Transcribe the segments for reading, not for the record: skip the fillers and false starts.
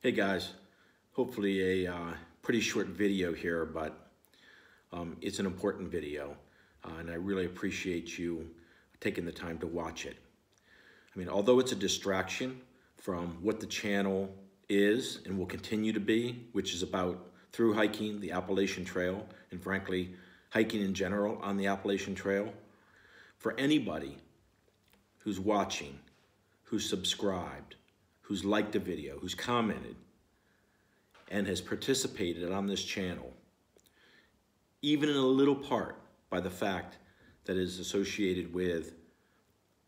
Hey guys, hopefully a pretty short video here, but it's an important video and I really appreciate you taking the time to watch it. I mean, although it's a distraction from what the channel is and will continue to be, which is about through hiking the Appalachian Trail and frankly, hiking in general on the Appalachian Trail, for anybody who's watching, who's subscribed, who's liked a video, who's commented, and has participated on this channel, even in a little part by the fact that it is associated with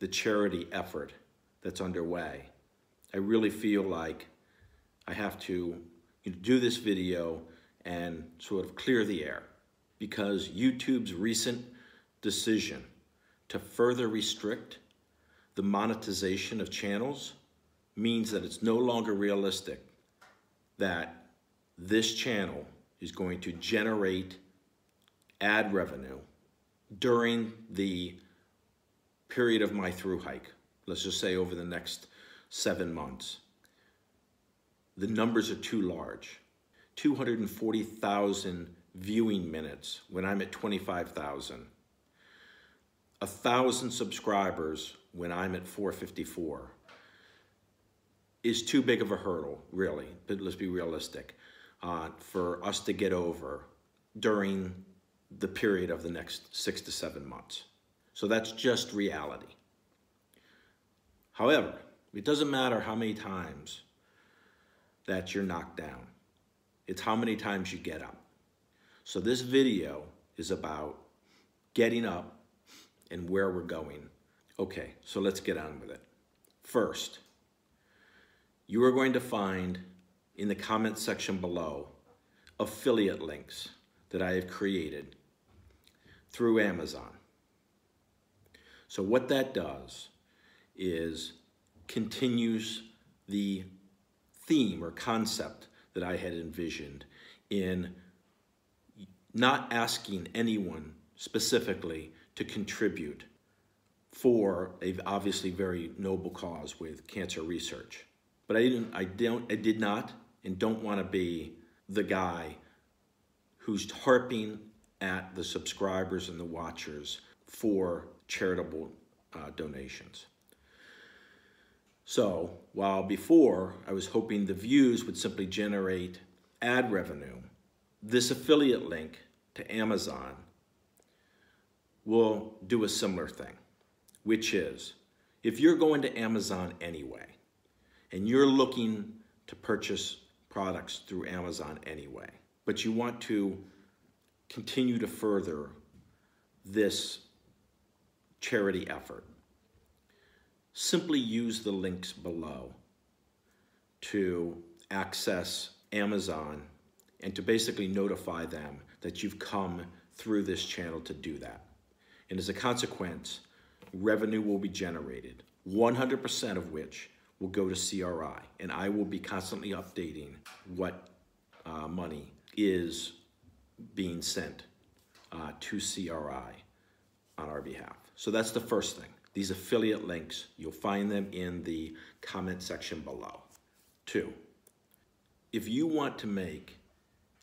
the charity effort that's underway. I really feel like I have to do this video and sort of clear the air, because YouTube's recent decision to further restrict the monetization of channels means that it's no longer realistic that this channel is going to generate ad revenue during the period of my through hike. Let's just say over the next 7 months. The numbers are too large. 240,000 viewing minutes when I'm at 25,000. 1,000 subscribers when I'm at 454. Is too big of a hurdle, really, but let's be realistic, for us to get over during the period of the next 6 to 7 months. So that's just reality. However, it doesn't matter how many times that you're knocked down. It's how many times you get up. So this video is about getting up and where we're going. Okay, so let's get on with it. First, you are going to find in the comment section below affiliate links that I have created through Amazon. So what that does is continues the theme or concept that I had envisioned in not asking anyone specifically to contribute for a obviously very noble cause with cancer research. But I did not and don't want to be the guy who's harping at the subscribers and the watchers for charitable donations. So while before I was hoping the views would simply generate ad revenue, this affiliate link to Amazon will do a similar thing, which is if you're going to Amazon anyway, and you're looking to purchase products through Amazon anyway, but you want to continue to further this charity effort, simply use the links below to access Amazon and to basically notify them that you've come through this channel to do that. And as a consequence, revenue will be generated, 100% of which will go to CRI, and I will be constantly updating what money is being sent to CRI on our behalf. So that's the first thing. These affiliate links, you'll find them in the comment section below. 2, if you want to make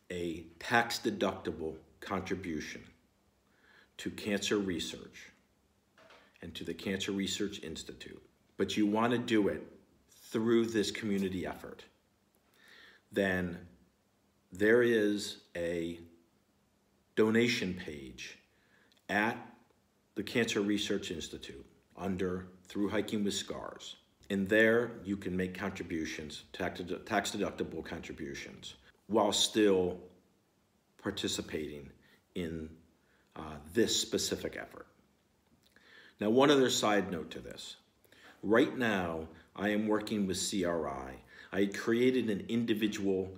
a tax-deductible contribution to cancer research and to the Cancer Research Institute, but you want to do it through this community effort, then there is a donation page at the Cancer Research Institute under Through Hiking with Scars. And there you can make contributions, tax-deductible contributions, while still participating in this specific effort. Now, one other side note to this. Right now, I am working with CRI. I created an individual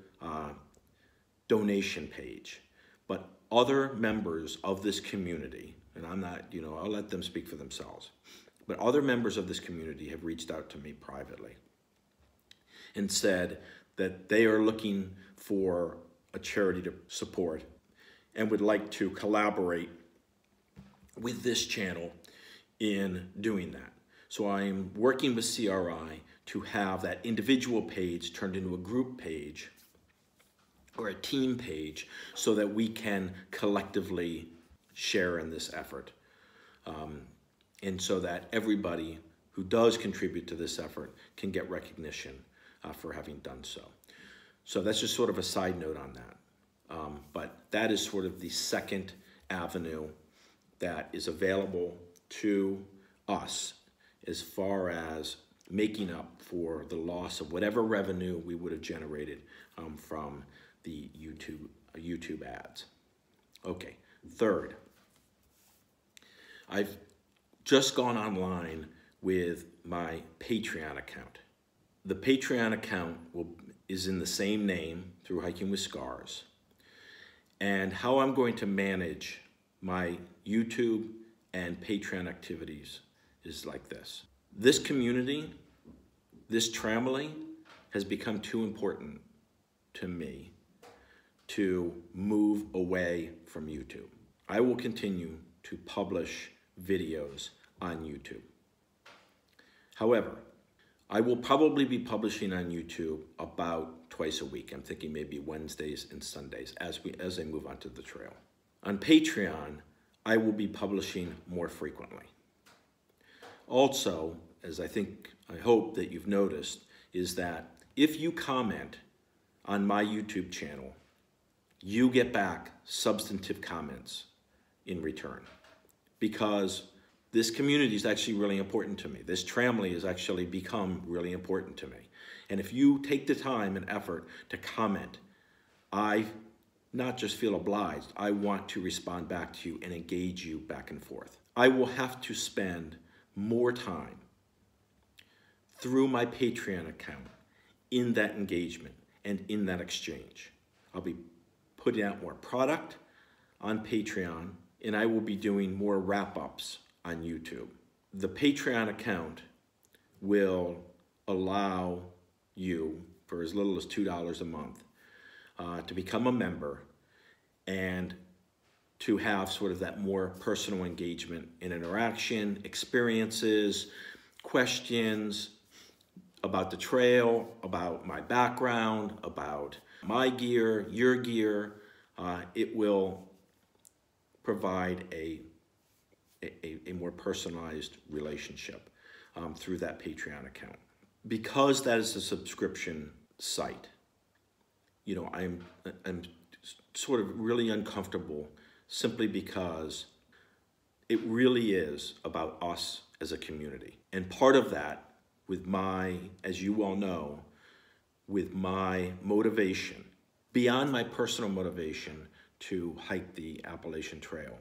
donation page, but other members of this community, and I'm not, I'll let them speak for themselves, but other members of this community have reached out to me privately and said that they are looking for a charity to support and would like to collaborate with this channel in doing that. So I'm working with CRI to have that individual page turned into a group page or a team page so that we can collectively share in this effort. And so that everybody who does contribute to this effort can get recognition for having done so. So that's just sort of a side note on that. But that is sort of the second avenue that is available to us as far as making up for the loss of whatever revenue we would have generated from the YouTube ads. Okay, third, I've just gone online with my Patreon account. The Patreon account is in the same name, Thru-hiking with Scars. And how I'm going to manage my YouTube and Patreon activities is like this. This community, this tramily, has become too important to me to move away from YouTube. I will continue to publish videos on YouTube. However, I will probably be publishing on YouTube about twice a week. I'm thinking maybe Wednesdays and Sundays as I move onto the trail. On Patreon, I will be publishing more frequently. Also, as I hope that you've noticed, is that if you comment on my YouTube channel, you get back substantive comments in return, because this community is actually really important to me. This tramily has actually become really important to me. And if you take the time and effort to comment, I not just feel obliged, I want to respond back to you and engage you back and forth. I will have to spend more time through my Patreon account in that engagement and in that exchange. I'll be putting out more product on Patreon, and I will be doing more wrap-ups on YouTube. The Patreon account will allow you, for as little as $2 a month, to become a member and to have sort of that more personal engagement and interaction, experiences, questions about the trail, about my background, about my gear, your gear. It will provide a more personalized relationship through that Patreon account. Because that is a subscription site, you know, I'm sort of really uncomfortable simply because it really is about us as a community. And part of that, with my, as you well know, with my motivation, beyond my personal motivation to hike the Appalachian Trail,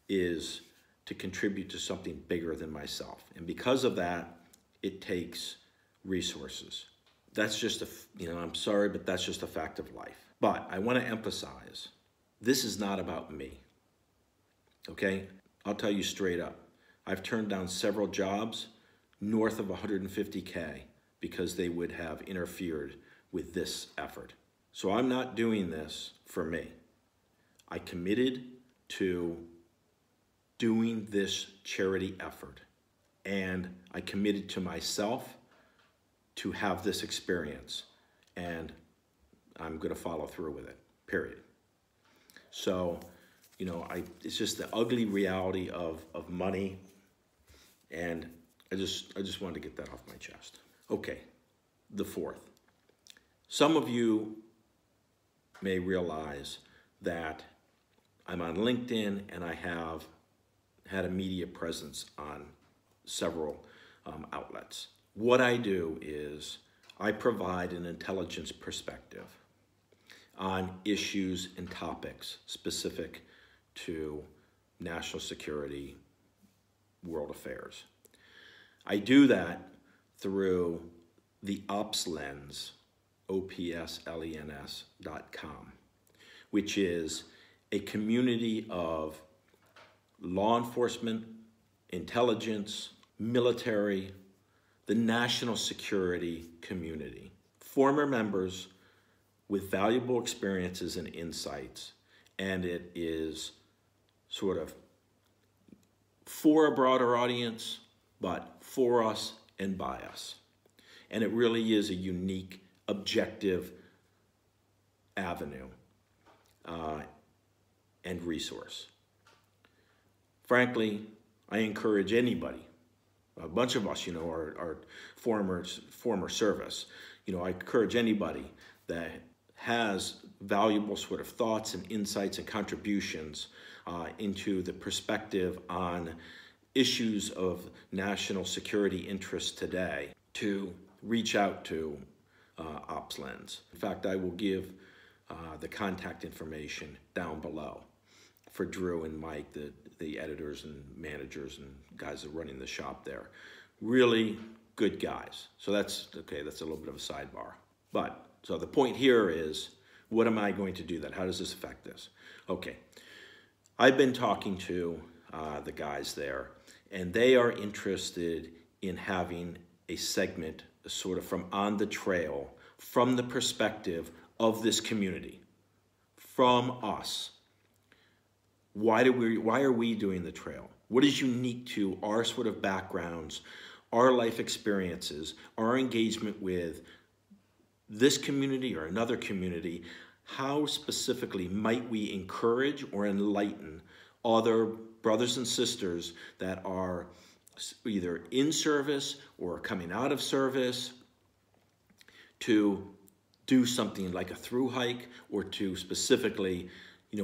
is to contribute to something bigger than myself. And because of that, it takes resources. That's just I'm sorry, but that's just a fact of life. But I want to emphasize, this is not about me, okay? I'll tell you straight up. I've turned down several jobs north of 150K because they would have interfered with this effort. So I'm not doing this for me. I committed to doing this charity effort, and I committed to myself to have this experience, and I'm going to follow through with it, period. So, you know, it's just the ugly reality of money, and I just wanted to get that off my chest. Okay, the fourth. Some of you may realize that I'm on LinkedIn and I have had a media presence on several outlets. What I do is I provide an intelligence perspective on issues and topics specific to national security, world affairs. I do that through the Opslens, OPSLENS.com, which is a community of law enforcement, intelligence, military, the national security community, former members with valuable experiences and insights, and it is sort of for a broader audience, but for us and by us. And it really is a unique, objective avenue and resource. Frankly, I encourage anybody, a bunch of us, are former service. I encourage anybody that has valuable sort of thoughts and insights and contributions into the perspective on issues of national security interest today to reach out to Opslens. In fact, I will give the contact information down below for Drew and Mike, the editors and managers and guys that are running the shop there. Really good guys. So that's okay, that's a little bit of a sidebar. But, so the point here is, what am I going to do then? How does this affect this? Okay, I've been talking to the guys there, and they are interested in having a segment sort of from on the trail, from the perspective of this community, from us. Why are we doing the trail? What is unique to our sort of backgrounds, our life experiences, our engagement with this community or another community? How specifically might we encourage or enlighten other brothers and sisters that are either in service or coming out of service to do something like a thru-hike, or to specifically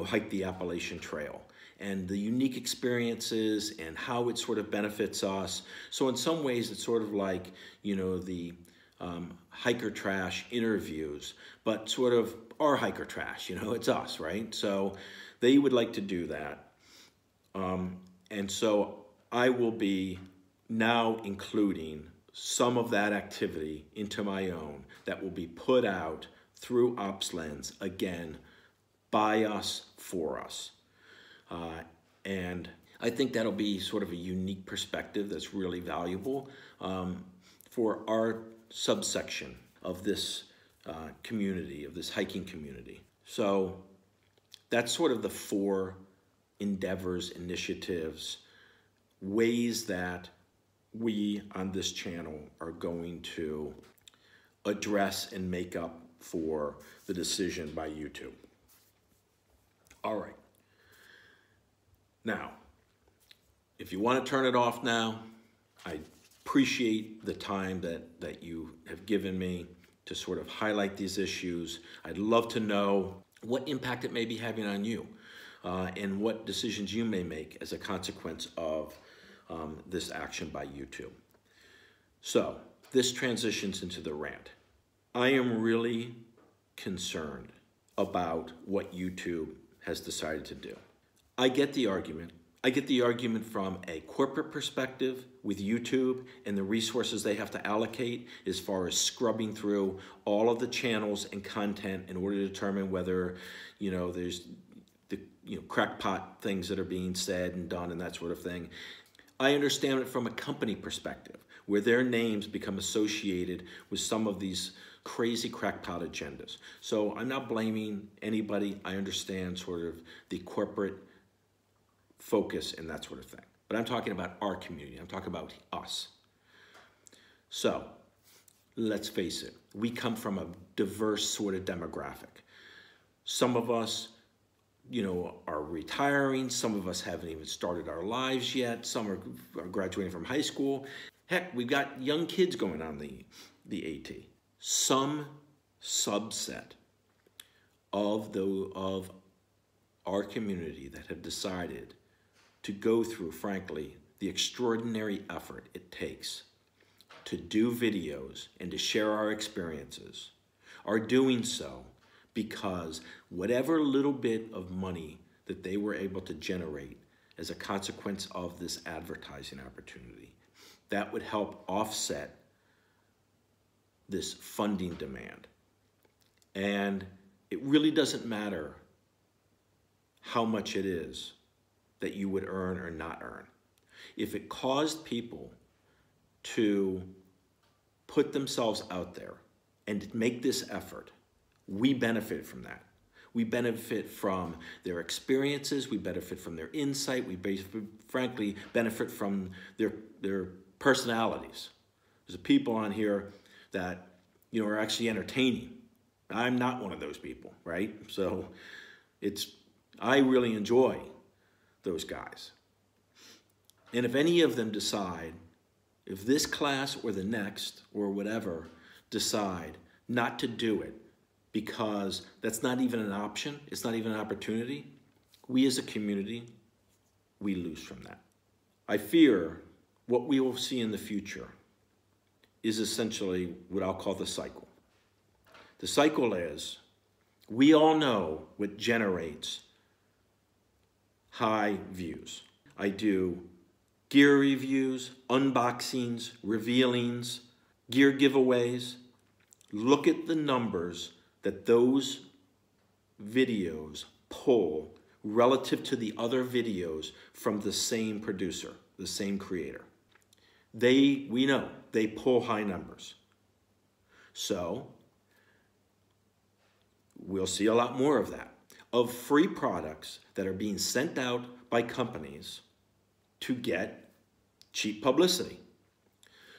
hike the Appalachian Trail, and the unique experiences and how it sort of benefits us. So in some ways it's sort of like, the hiker trash interviews, but sort of our hiker trash, it's us, right? So they would like to do that. And so I will be now including some of that activity into my own that will be put out through Opslens, again, by us, for us. And I think that'll be sort of a unique perspective that's really valuable for our subsection of this community, of this hiking community. So that's sort of the 4 endeavors, initiatives, ways that we on this channel are going to address and make up for the decision by YouTube. All right. Now, if you want to turn it off now, I appreciate the time that you have given me to sort of highlight these issues. I'd love to know what impact it may be having on you and what decisions you may make as a consequence of this action by YouTube. So this transitions into the rant. I am really concerned about what YouTube has decided to do. I get the argument. I get the argument from a corporate perspective with YouTube and the resources they have to allocate as far as scrubbing through all of the channels and content in order to determine whether, there's the crackpot things that are being said and done and that sort of thing. I understand it from a company perspective, where their names become associated with some of these crazy crackpot agendas. So I'm not blaming anybody. I understand sort of the corporate focus and that sort of thing. But I'm talking about our community. I'm talking about us. So let's face it. We come from a diverse sort of demographic. Some of us, are retiring. Some of us haven't even started our lives yet. Some are graduating from high school. Heck, we've got young kids going on the AT. Some subset of our community that have decided to go through, frankly, the extraordinary effort it takes to do videos and to share our experiences are doing so because whatever little bit of money that they were able to generate as a consequence of this advertising opportunity, that would help offset this funding demand. And it really doesn't matter how much it is that you would earn or not earn. If it caused people to put themselves out there and make this effort, we benefit from that. We benefit from their experiences, we benefit from their insight, we frankly benefit from their personalities. There's people on here that, you know, are actually entertaining. I'm not one of those people, right? So I really enjoy those guys. And if any of them decide, if this class or the next or whatever decide not to do it because that's not even an option, it's not even an opportunity, we as a community, we lose from that. I fear what we will see in the future is essentially what I'll call the cycle. The cycle is, we all know what generates high views. I do gear reviews, unboxings, revealings, gear giveaways. Look at the numbers that those videos pull relative to the other videos from the same producer, the same creator. We know they pull high numbers. So we'll see a lot more of that, of free products that are being sent out by companies to get cheap publicity.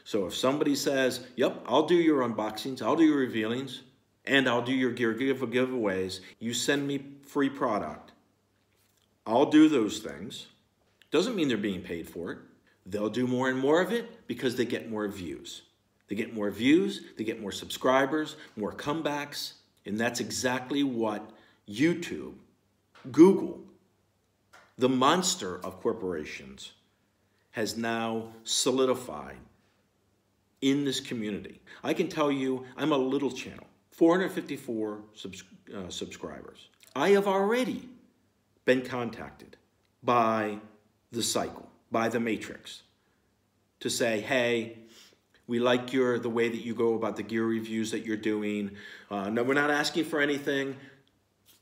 So if somebody says, yep, I'll do your unboxings, I'll do your revealings, and I'll do your gear giveaways, you send me free product, I'll do those things. Doesn't mean they're being paid for it. They'll do more and more of it because they get more views. They get more views, they get more subscribers, more comebacks, and that's exactly what YouTube, Google, the monster of corporations, has now solidified in this community. I can tell you, I'm a little channel, 454 subscribers. I have already been contacted by the cycle, by the matrix, to say, hey, we like the way that you go about the gear reviews that you're doing. No, we're not asking for anything.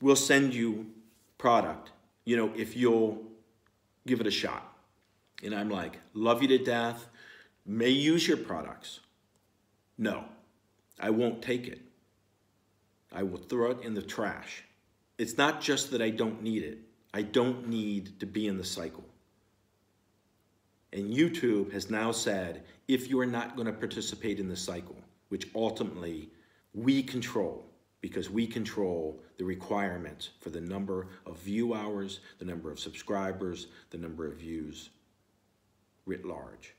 We'll send you product, you know, if you'll give it a shot. And I'm like, love you to death. May use your products. No, I won't take it. I will throw it in the trash. It's not just that I don't need it. I don't need to be in the cycle. And YouTube has now said, if you are not going to participate in the cycle, which ultimately we control, because we control the requirements for the number of view hours, the number of subscribers, the number of views writ large,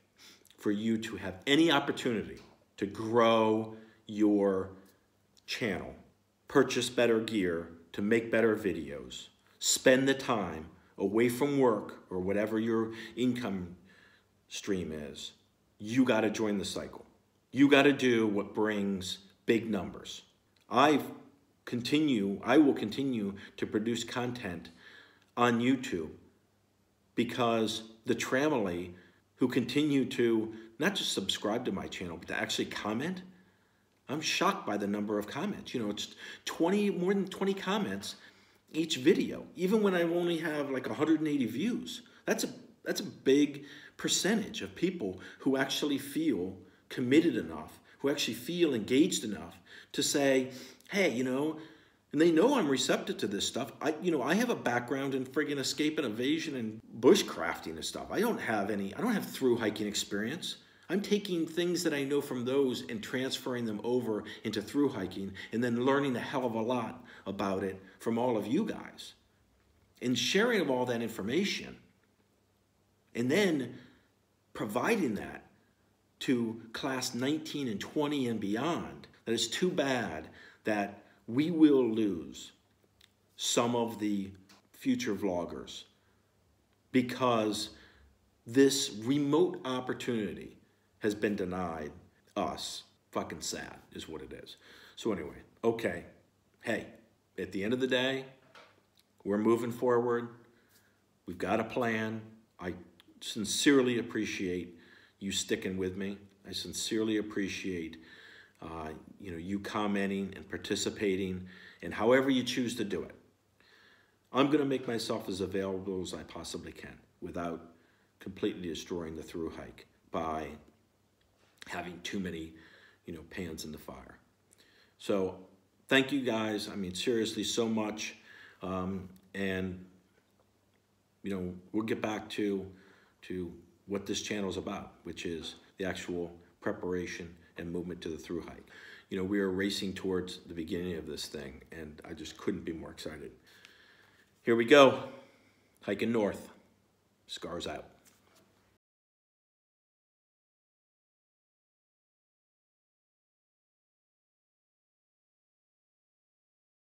for you to have any opportunity to grow your channel, purchase better gear, to make better videos, spend the time away from work or whatever your income stream is, you got to join the cycle. You got to do what brings big numbers. I will continue to produce content on YouTube because the Tramily who continue to not just subscribe to my channel, but to actually comment, I'm shocked by the number of comments. You know, it's more than 20 comments each video, even when I only have like 180 views. That's a big percentage of people who actually feel committed enough, who actually feel engaged enough to say, hey, you know, and they know I'm receptive to this stuff. I have a background in friggin' escape and evasion and bushcrafting and stuff. I don't have thru-hiking experience. I'm taking things that I know from those and transferring them over into thru-hiking and then learning a hell of a lot about it from all of you guys. And sharing of all that information and then providing that to class 19 and 20 and beyond, that it's too bad that we will lose some of the future vloggers because this remote opportunity has been denied us. Fucking sad is what it is. So anyway, okay. Hey, at the end of the day, we're moving forward. We've got a plan. I sincerely appreciate you sticking with me. I sincerely appreciate you commenting and participating and however you choose to do it. I'm going to make myself as available as I possibly can without completely destroying the thru-hike by having too many, pans in the fire. So thank you guys. I mean, seriously, so much. And we'll get back to what this channel is about, which is the actual preparation and movement to the thru-hike. You know, we are racing towards the beginning of this thing, and I just couldn't be more excited. Here we go, hiking north. Scars out.